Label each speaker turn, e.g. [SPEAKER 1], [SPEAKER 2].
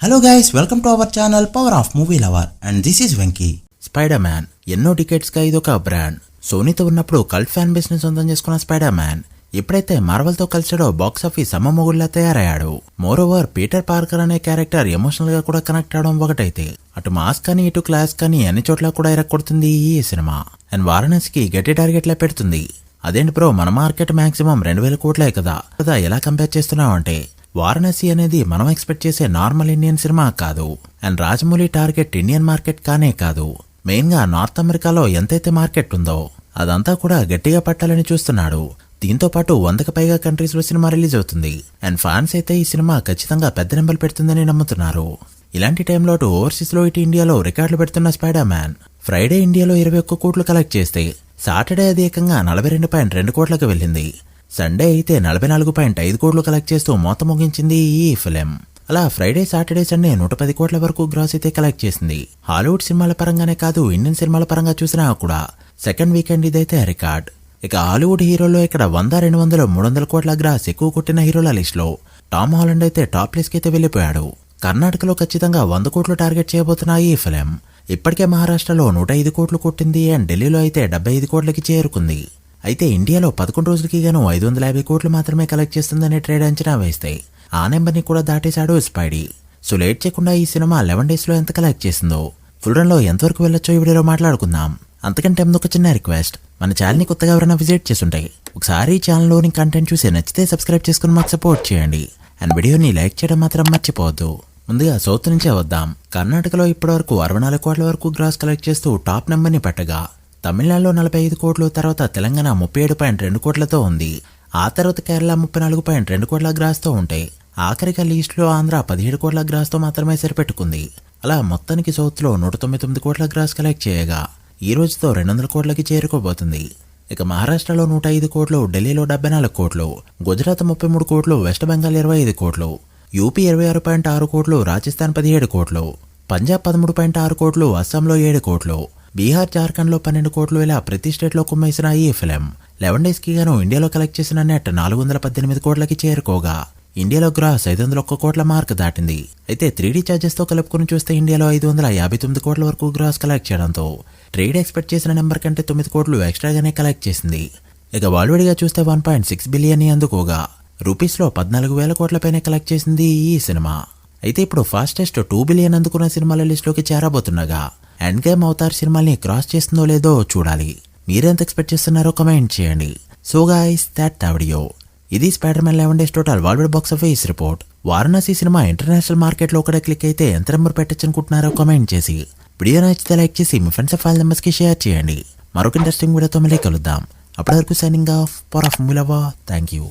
[SPEAKER 1] Hello guys, welcome to our channel power of movie lover and this is Venky.
[SPEAKER 2] Spider man ఎన్నో decades గా ఇదొక brand. సోనీతో ఉన్నప్పుడు cult fan base ని సొంతం చేసుకున్న స్పైడర్ మ్యాన్ ఇప్పుడైతే మార్వెల్ తో కలిసాడో బాక్స్ ఆఫీస్ అమ్మమ్మగుల్లా తయారయ్యాడు. మోర్ ఓవర్ పీటర్ పార్కర్ అనే క్యారెక్టర్ ఎమోషనల్ గా కూడా కనెక్ట్ అవడం ఒకటైతే అటు మాస్ కానీ ఇటు క్లాస్ కానీ అన్ని చోట్ల కూడా ఇరక్కొడుతుంది ఈ సినిమా. అండ్ వారణాసికి గట్టి టార్గెట్ లా పెడుతుంది. అదేంటి బ్రో, మన మార్కెట్ మాక్సిమం 2000 కోట్లే కదా ఎలా కంపేర్ చేస్తున్నావు అంటే, వారణాసి అనేది మనం ఎక్స్పెక్ట్ చేసే నార్మల్ ఇండియన్ సినిమా కాదు. And Rajamouli target Indian market కానే కాదు, మెయిన్ గా నార్త్ అమెరికాలో ఎంతైతే మార్కెట్ ఉందో అదంతా కూడా గట్టిగా పట్టాలని చూస్తున్నాడు. దీంతో పాటు 100కి పైగా కంట్రీస్ లో సినిమా రిలీజ్ అవుతుంది. అండ్ ఫ్యాన్స్ అయితే ఈ సినిమా ఖచ్చితంగా పెద్ద నెంబర్ పెడుతుందని నమ్ముతున్నారు. ఇలాంటి టైంలో అటు ఓవర్సీస్ లో ఇటు ఇండియాలో రికార్డులు పెడుతున్న స్పైడర్ మ్యాన్ ఫ్రైడే ఇండియాలో 21 కోట్లు కలెక్ట్ చేస్తే సాటర్డే అది ఏకంగా 42.2 కోట్లకు వెళ్ళింది. సండే అయితే 44.5 కోట్లు కలెక్ట్ చేస్తూ మొత్తం ముగించింది ఈ ఫిలిం. అలా ఫ్రైడే సాటర్డే సండే 110 కోట్ల వరకు గ్రాస్ అయితే కలెక్ట్ చేసింది. హాలీవుడ్ సినిమాల పరంగానే కాదు, ఇండియన్ సినిమాల పరంగా చూసినా కూడా సెకండ్ వీకెండ్ ఇదైతే రికార్డ్. ఇక హాలీవుడ్ హీరోలో ఇక్కడ 100, 200, 300 కోట్ల గ్రాస్ ఎక్కువ కొట్టిన హీరోల లిస్ట్ లో టామ్ హాలండ్ అయితే టాప్ ప్లేస్ కి అయితే వెళ్లిపోయాడు. కర్ణాటకలో ఖచ్చితంగా 100 కోట్లు టార్గెట్ చేయబోతున్న ఈ ఫిలిం ఇప్పటికే మహారాష్ట్రలో 105 కోట్లు కొట్టింది. అండ్ ఢిల్లీలో అయితే 75 కోట్లకి చేరుకుంది. అయితే ఇండియాలో 11 రోజులకి గాను 550 కోట్లు మాత్రమే కలెక్ట్ చేస్తుందనే ట్రేడ్ అంచనా వేస్తే ఆ నెంబర్ ని కూడా దాటేశాడు స్పైడీ. సో లేట్ చేయకుండా ఈ సినిమా 11 డేస్ లో ఎంత కలెక్ట్ చేసిందో, ఫుల్ రన్ లో ఎంతవరకు వెళ్ళొచ్చో ఈ వీడియోలో మాట్లాడుకుందాం. అంతకంటే ముందు ఒక చిన్న రిక్వెస్ట్, మన ఛానల్ ని కొత్తగా ఎవరైనా విజిట్ చేస్తుంటాయి ఒకసారి ఈ ఛానల్ లోని కంటెంట్ చూసి నచ్చితే సబ్స్క్రైబ్ చేసుకుని మాకు సపోర్ట్ చేయండి. అండ్ వీడియోని లైక్ చేయడం మాత్రం మర్చిపోవద్దు. ముందుగా సౌత్ నుంచే వద్దాం. కర్ణాటకలో ఇప్పటివరకు 64 కోట్ల వరకు గ్రాస్ కలెక్ట్ చేస్తూ టాప్ నెంబర్ ని పట్టగా, తమిళనాడులో 45 కోట్లు, తర్వాత తెలంగాణ 37.2 కోట్లతో ఉంది. ఆ తర్వాత కేరళ 34.2 కోట్ల గ్రాస్ తో ఉంటే ఆఖరిగా లీస్ట్ లో ఆంధ్ర 17 కోట్ల గ్రాస్ తో మాత్రమే సరిపెట్టుకుంది. అలా మొత్తానికి సౌత్ లో 199 కోట్ల గ్రాస్ కలెక్ట్ చేయగా ఈ రోజుతో 200 కోట్లకి చేరుకోబోతుంది. ఇక మహారాష్ట్రలో 105 కోట్లు, ఢిల్లీలో 74 కోట్లు, గుజరాత్ 33 కోట్లు, వెస్ట్ బెంగాల్ 25 కోట్లు, యూపీ 26.6 కోట్లు, రాజస్థాన్ 17 కోట్లు, పంజాబ్ 13.6 కోట్లు, అస్సాంలో 7 కోట్లు, బీహార్, జార్ఖండ్ లో 12 కోట్లు, ఇలా ప్రతి స్టేట్ లో కుమ్మేసిన ఈ ఫిలిం 11 డేస్ కి గాను ఇండియాలో కలెక్ట్ చేసిన నెట్ 418 కోట్లకి చేరుకోగా ఇండియాలో గ్రాస్ 501 కోట్ల మార్క్ దాటింది. అయితే 3D ఛార్జెస్ తో కలుపుకుని చూస్తే ఇండియాలో 559 కోట్ల వరకు గ్రాస్ కలెక్ట్ చేయడంతో ట్రేడ్ ఎక్స్పెక్ట్ చేసిన నెంబర్ కంటే 9 కోట్లు ఎక్స్ట్రాగానే కలెక్ట్ చేసింది. ఇక వాల్వేడిగా చూస్తే 1.6 బిలియన్ ని అందుకోగా రూపీస్ లో 14,000 కోట్లపైనే కలెక్ట్ చేసింది ఈ సినిమా. అయితే ఇప్పుడు ఫాస్టెస్ట్ 2 బిలియన్ అందుకున్న సినిమాల లిస్ట్ లోకి చేరబోతుండగా ఎండ్ గేమ్ అవతార్ సినిమాల్ని క్రాస్ చేస్తుందో లేదో చూడాలి. మీరెంత ఎక్స్పెక్ట్ చేస్తున్నారో కమెంట్ చేయండి. So guys, that the video. ఇది Spider Man 11 days total world box office report. Varanasi cinema international market లో ఒకటే క్లిక్ అయితే ఎంత నెంబర్ పెట్టచ్చు అనుకుంటున్నారో కమెంట్ చేసి, వీడియో నచ్చితే లైక్ చేసి మీ ఫ్రెండ్స్ ఫైల్ నెంబర్స్ కి షేర్ చేయండి. మరొక ఇంట్రెస్టింగ్ వీడియోతో మళ్ళీ కలుద్దాం. అప్పటి వరకు signing off, power of movie lover. Thank you.